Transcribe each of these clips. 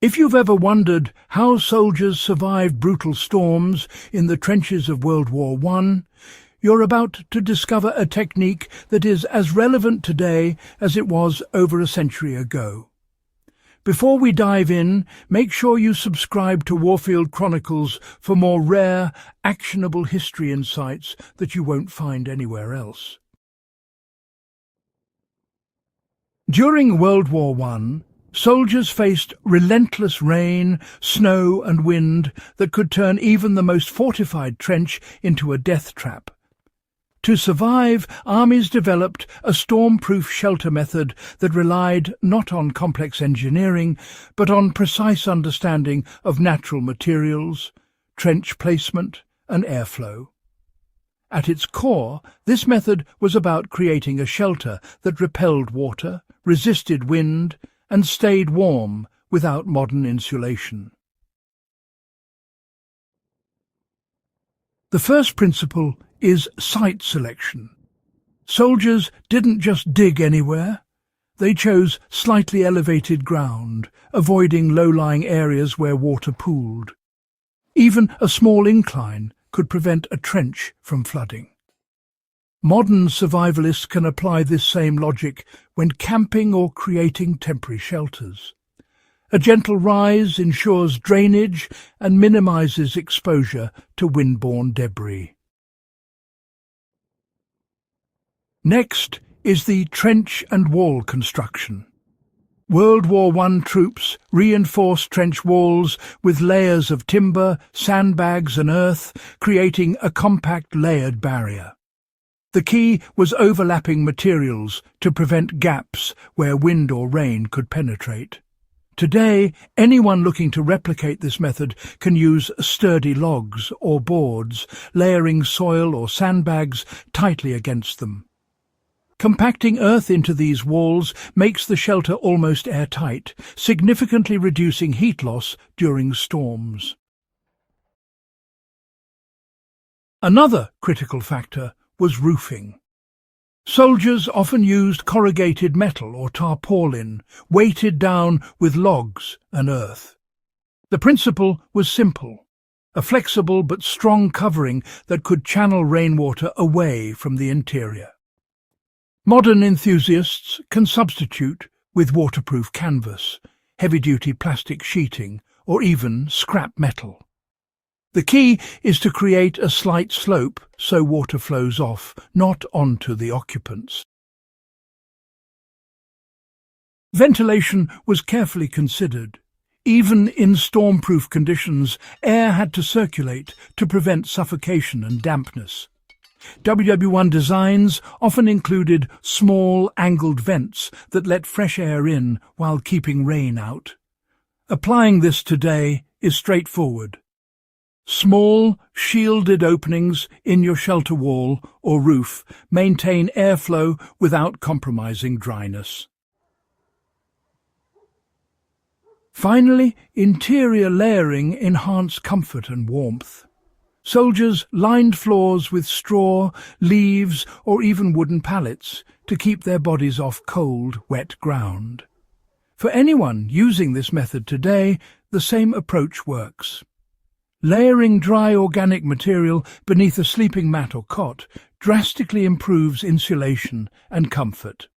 If you've ever wondered how soldiers survived brutal storms in the trenches of World War I, you're about to discover a technique that is as relevant today as it was over a century ago. Before we dive in, make sure you subscribe to Warfield Chronicles for more rare, actionable history insights that you won't find anywhere else. During World War I, soldiers faced relentless rain, snow and wind that could turn even the most fortified trench into a death trap. To survive, armies developed a storm-proof shelter method that relied not on complex engineering, but on precise understanding of natural materials, trench placement and airflow. At its core, this method was about creating a shelter that repelled water, resisted wind, and stayed warm without modern insulation. The first principle is site selection. Soldiers didn't just dig anywhere. They chose slightly elevated ground, avoiding low-lying areas where water pooled. Even a small incline could prevent a trench from flooding. Modern survivalists can apply this same logic when camping or creating temporary shelters. A gentle rise ensures drainage and minimizes exposure to wind-borne debris. Next is the trench and wall construction. World War I troops reinforced trench walls with layers of timber, sandbags and earth, creating a compact layered barrier. The key was overlapping materials to prevent gaps where wind or rain could penetrate. Today, anyone looking to replicate this method can use sturdy logs or boards, layering soil or sandbags tightly against them. Compacting earth into these walls makes the shelter almost airtight, significantly reducing heat loss during storms. Another critical factor was roofing. Soldiers often used corrugated metal or tarpaulin, weighted down with logs and earth. The principle was simple: a flexible but strong covering that could channel rainwater away from the interior. Modern enthusiasts can substitute with waterproof canvas, heavy-duty plastic sheeting, or even scrap metal. The key is to create a slight slope so water flows off, not onto the occupants. Ventilation was carefully considered. Even in storm-proof conditions, air had to circulate to prevent suffocation and dampness. WW1 designs often included small, angled vents that let fresh air in while keeping rain out. Applying this today is straightforward. Small, shielded openings in your shelter wall or roof maintain airflow without compromising dryness. Finally, interior layering enhanced comfort and warmth. Soldiers lined floors with straw, leaves, or even wooden pallets to keep their bodies off cold, wet ground. For anyone using this method today, the same approach works. Layering dry organic material beneath a sleeping mat or cot drastically improves insulation and comfort.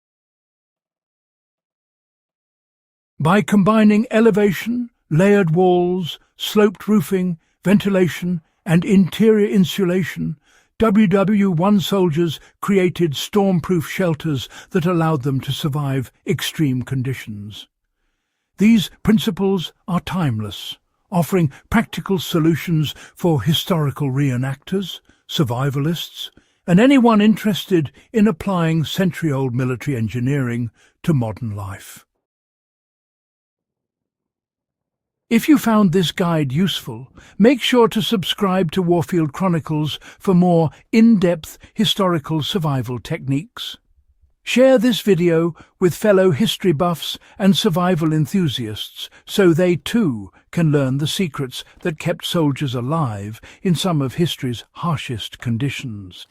By combining elevation, layered walls, sloped roofing, ventilation, and interior insulation, WW1 soldiers created storm-proof shelters that allowed them to survive extreme conditions. These principles are timeless, offering practical solutions for historical reenactors, survivalists, and anyone interested in applying century-old military engineering to modern life. If you found this guide useful, make sure to subscribe to Warfield Chronicles for more in-depth historical survival techniques. Share this video with fellow history buffs and survival enthusiasts so they too can learn the secrets that kept soldiers alive in some of history's harshest conditions.